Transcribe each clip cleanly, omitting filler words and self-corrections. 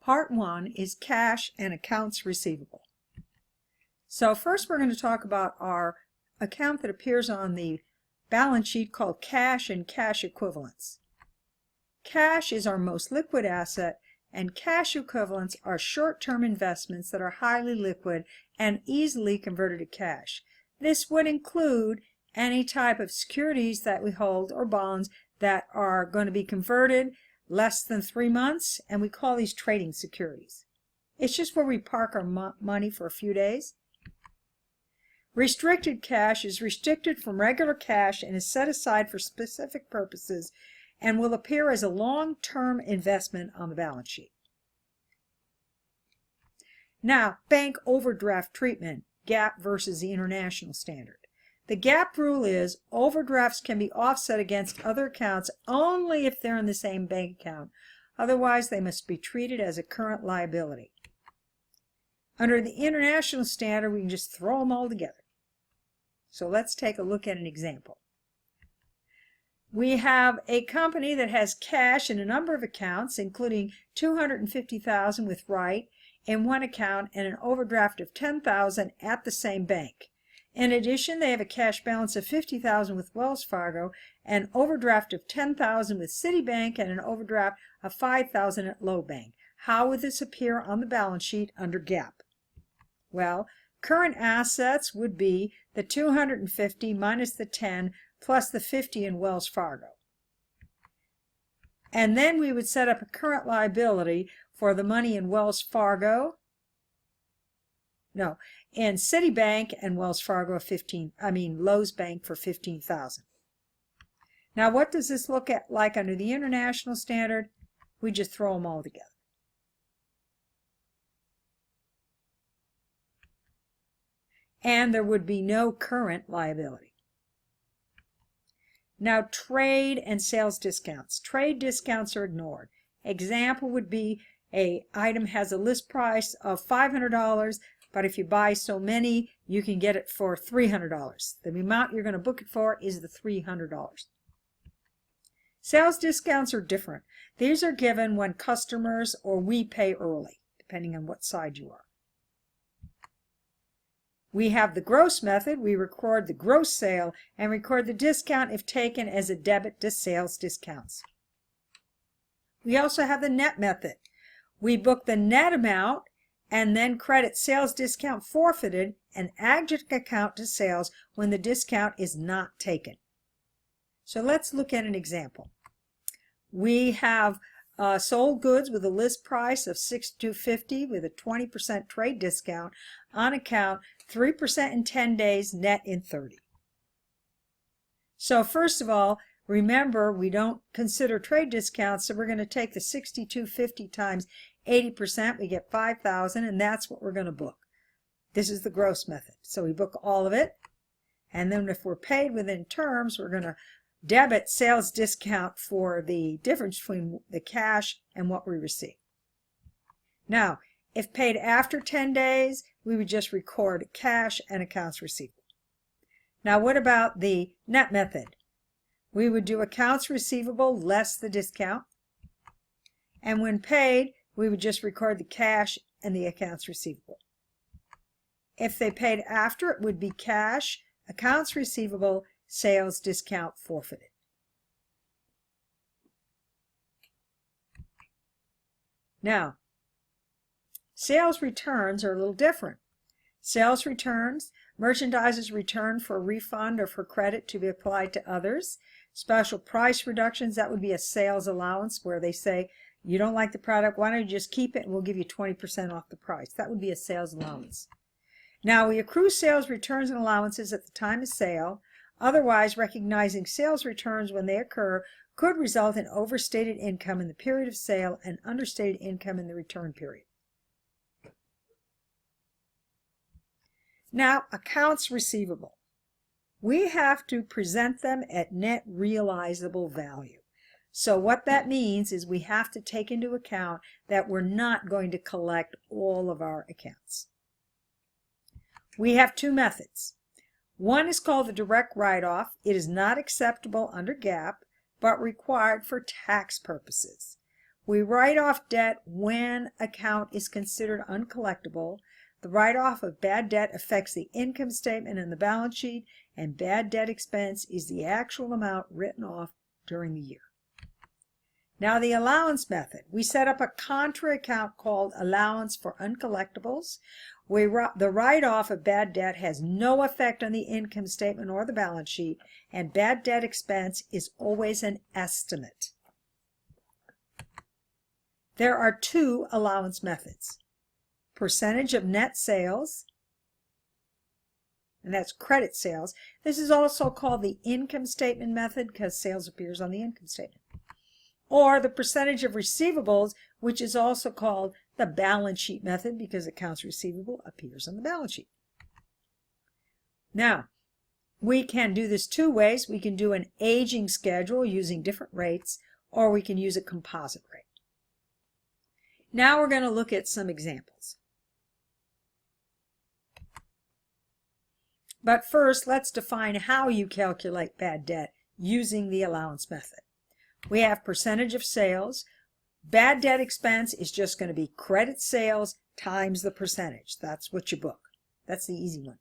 Part 1 is cash and accounts receivable. So first we're going to talk about our account that appears on the balance sheet called cash and cash equivalents. Cash is our most liquid asset, and cash equivalents are short-term investments that are highly liquid and easily converted to cash. This would include any type of securities that we hold or bonds that are going to be converted less than 3 months, and we call these trading securities. It's just where we park our money for a few days. Restricted cash is restricted from regular cash and is set aside for specific purposes and will appear as a long-term investment on the balance sheet. Now, bank overdraft treatment, GAAP versus the international standard. The GAAP rule is overdrafts can be offset against other accounts only if they're in the same bank account. Otherwise, they must be treated as a current liability. Under the international standard, we can just throw them all together. So let's take a look at an example. We have a company that has cash in a number of accounts, including $250,000 with Wright in one account and an overdraft of $10,000 at the same bank. In addition, they have a cash balance of $50,000 with Wells Fargo, an overdraft of $10,000 with Citibank, and an overdraft of $5,000 at Low Bank. How would this appear on the balance sheet under GAAP? Well, current assets would be the $250 minus the $10 plus the $50 in Wells Fargo. And then we would set up a current liability for the money in Wells Fargo. No, in Citibank and Wells Fargo Lowe's Bank for $15,000. Now, what does this look like under the international standard? We just throw them all together. And there would be no current liability. Now, trade and sales discounts. Trade discounts are ignored. Example would be an item has a list price of $500, but if you buy so many, you can get it for $300. The amount you're going to book it for is the $300. Sales discounts are different. These are given when customers or we pay early, depending on what side you are. We have the gross method. We record the gross sale and record the discount if taken as a debit to sales discounts. We also have the net method. We book the net amount and then credit sales discount forfeited and add account to sales when the discount is not taken. So let's look at an example. We have sold goods with a list price of $6,250 with a 20% trade discount on account, 3% in 10 days, net in 30. So first of all, remember, we don't consider trade discounts, so we're going to take the $6,250 times 80%, we get $5,000, and that's what we're going to book. This is the gross method. So we book all of it, and then if we're paid within terms, we're going to debit sales discount for the difference between the cash and what we receive. Now, if paid after 10 days, we would just record cash and accounts receivable. Now, what about the net method? We would do accounts receivable less the discount, and when paid, we would just record the cash and the accounts receivable. If they paid after, it would be cash, accounts receivable, sales discount forfeited. Now, sales returns are a little different. Sales returns, merchandisers return for a refund or for credit to be applied to others. Special price reductions, that would be a sales allowance where they say, you don't like the product, why don't you just keep it and we'll give you 20% off the price. That would be a sales allowance. Now, we accrue sales returns and allowances at the time of sale. Otherwise, recognizing sales returns when they occur could result in overstated income in the period of sale and understated income in the return period. Now, accounts receivable. We have to present them at net realizable value. So what that means is we have to take into account that we're not going to collect all of our accounts. We have two methods. One is called the direct write-off. It is not acceptable under GAAP, but required for tax purposes. We write off debt when account is considered uncollectible. The write-off of bad debt affects the income statement and the balance sheet, and bad debt expense is the actual amount written off during the year. Now the allowance method. We set up a contra account called allowance for uncollectables. The write-off of bad debt has no effect on the income statement or the balance sheet, and bad debt expense is always an estimate. There are two allowance methods. Percentage of net sales, and that's credit sales. This is also called the income statement method because sales appears on the income statement. Or the percentage of receivables, which is also called the balance sheet method because accounts receivable appears on the balance sheet. Now, we can do this two ways. We can do an aging schedule using different rates, or we can use a composite rate. Now we're going to look at some examples. But first, let's define how you calculate bad debt using the allowance method. We have percentage of sales. Bad debt expense is just going to be credit sales times the percentage. That's what you book. That's the easy one.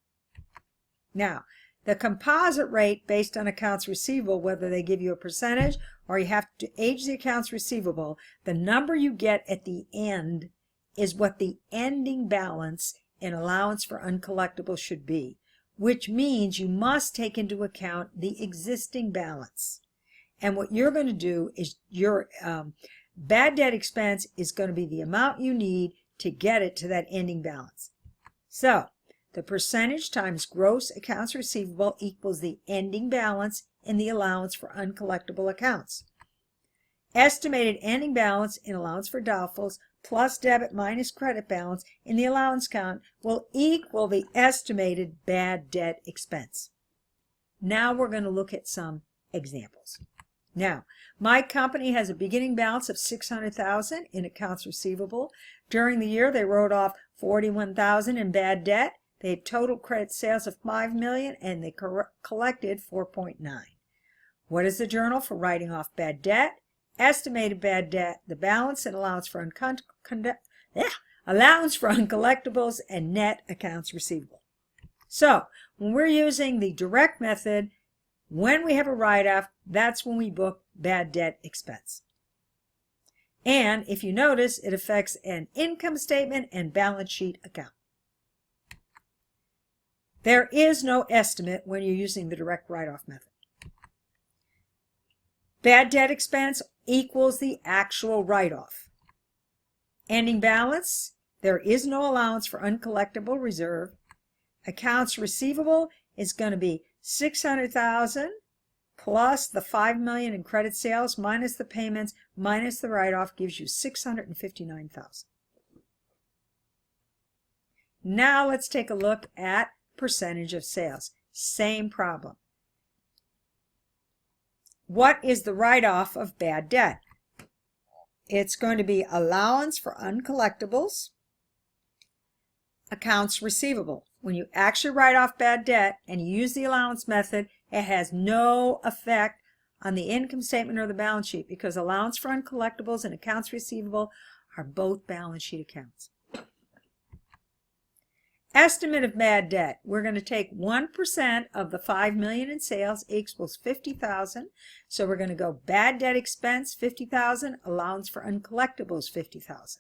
Now, the composite rate based on accounts receivable, whether they give you a percentage or you have to age the accounts receivable, the number you get at the end is what the ending balance in allowance for uncollectible should be, which means you must take into account the existing balance. And what you're going to do is your bad debt expense is going to be the amount you need to get it to that ending balance. So the percentage times gross accounts receivable equals the ending balance in the allowance for uncollectible accounts. Estimated ending balance in allowance for doubtfuls plus debit minus credit balance in the allowance count will equal the estimated bad debt expense. Now we're going to look at some examples. Now, my company has a beginning balance of $600,000 in accounts receivable. During the year, they wrote off $41,000 in bad debt. They had total credit sales of $5 million, and they collected $4.9 million. What is the journal for writing off bad debt? Estimated bad debt, the balance and allowance for uncollectibles, and net accounts receivable. So, when we're using the direct method, when we have a write-off, that's when we book bad debt expense. And if you notice, it affects an income statement and balance sheet account. There is no estimate when you're using the direct write-off method. Bad debt expense equals the actual write-off. Ending balance, there is no allowance for uncollectible reserve. Accounts receivable is going to be $600,000 plus the $5 million in credit sales minus the payments minus the write-off gives you $659,000. Now let's take a look at percentage of sales. Same problem. What is the write-off of bad debt? It's going to be allowance for uncollectibles, accounts receivable. When you actually write off bad debt and you use the allowance method, it has no effect on the income statement or the balance sheet because allowance for uncollectibles and accounts receivable are both balance sheet accounts. Estimate of bad debt. We're going to take 1% of the $5 million in sales equals $50,000. So we're going to go bad debt expense $50,000, allowance for uncollectibles $50,000.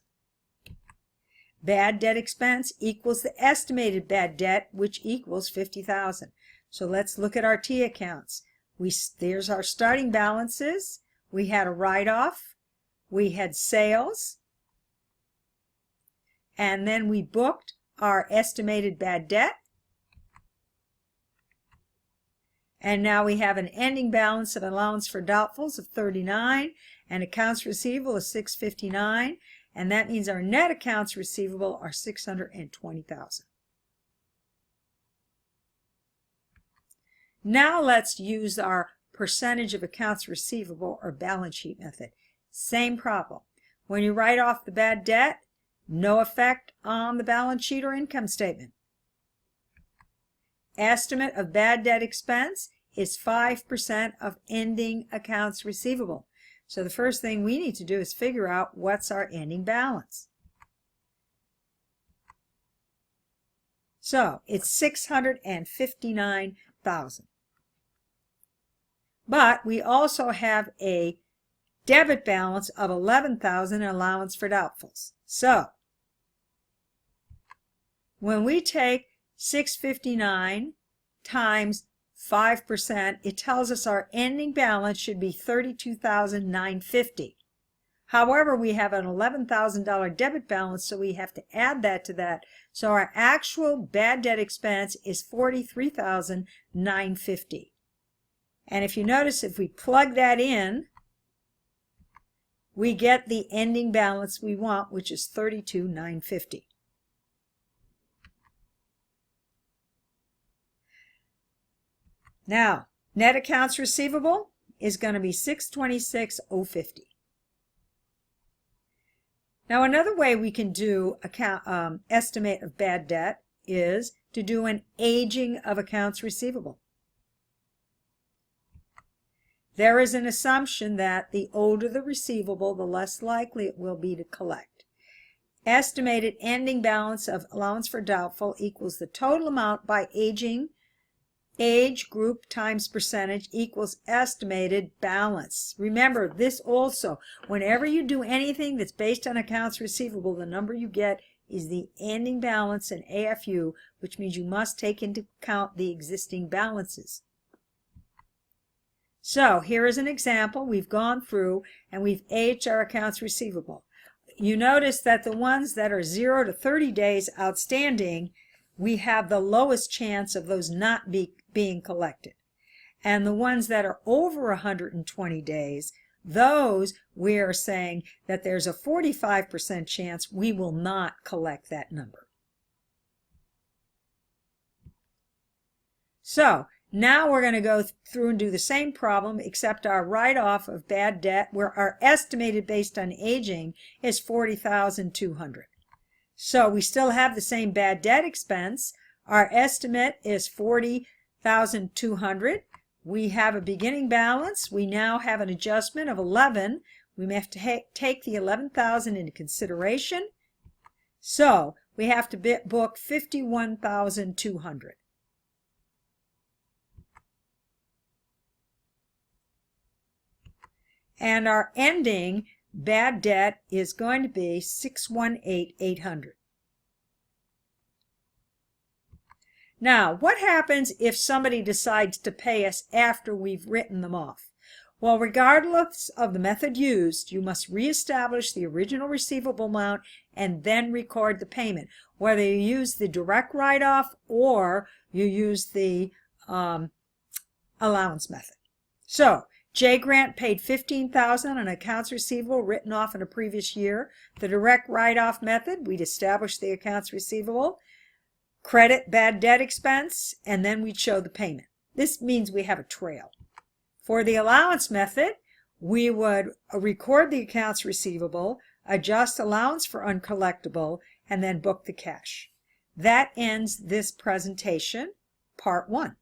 Bad debt expense equals the estimated bad debt, which equals $50,000. So let's look at our T accounts. There's our starting balances. We had a write-off. We had sales. And then we booked our estimated bad debt. And now we have an ending balance of allowance for doubtfuls of $39 and accounts receivable of $659, and that means our net accounts receivable are $620,000. Now let's use our percentage of accounts receivable or balance sheet method. Same problem. When you write off the bad debt, no effect on the balance sheet or income statement. Estimate of bad debt expense is 5% of ending accounts receivable. So the first thing we need to do is figure out what's our ending balance. So it's $659,000. But we also have a debit balance of $11,000 and allowance for doubtfuls. So when we take 659 times 5%, it tells us our ending balance should be $32,950. However, we have an $11,000 debit balance, so we have to add that to that. So our actual bad debt expense is $43,950. And if you notice, if we plug that in, we get the ending balance we want, which is $32,950. Now, net accounts receivable is going to be $626,050. Now, another way we can do estimate of bad debt is to do an aging of accounts receivable. There is an assumption that the older the receivable, the less likely it will be to collect. Estimated ending balance of allowance for doubtful equals the total amount by age group times percentage equals estimated balance. Remember this also, whenever you do anything that's based on accounts receivable, the number you get is the ending balance in AFU, which means you must take into account the existing balances. So here is an example. We've gone through and we've aged our accounts receivable. You notice that the ones that are 0 to 30 days outstanding, we have the lowest chance of those not being collected. And the ones that are over 120 days, those we are saying that there's a 45% chance we will not collect that number. So now we're going to go through and do the same problem, except our write-off of bad debt, where our estimated based on aging is $40,200. So we still have the same bad debt expense. Our estimate is $40,200. We have a beginning balance. We now have an adjustment of 11. We have to take the 11,000 into consideration. So we have to book $51,200. And our ending bad debt is going to be $618,800. Now, what happens if somebody decides to pay us after we've written them off? Well, regardless of the method used, you must reestablish the original receivable amount and then record the payment, whether you use the direct write-off or you use the allowance method. So, J. Grant paid $15,000 on accounts receivable written off in a previous year. The direct write-off method, we'd establish the accounts receivable, credit bad debt expense, and then we'd show the payment. This means we have a trail. For the allowance method, we would record the accounts receivable, adjust allowance for uncollectable, and then book the cash. That ends this presentation, part 1.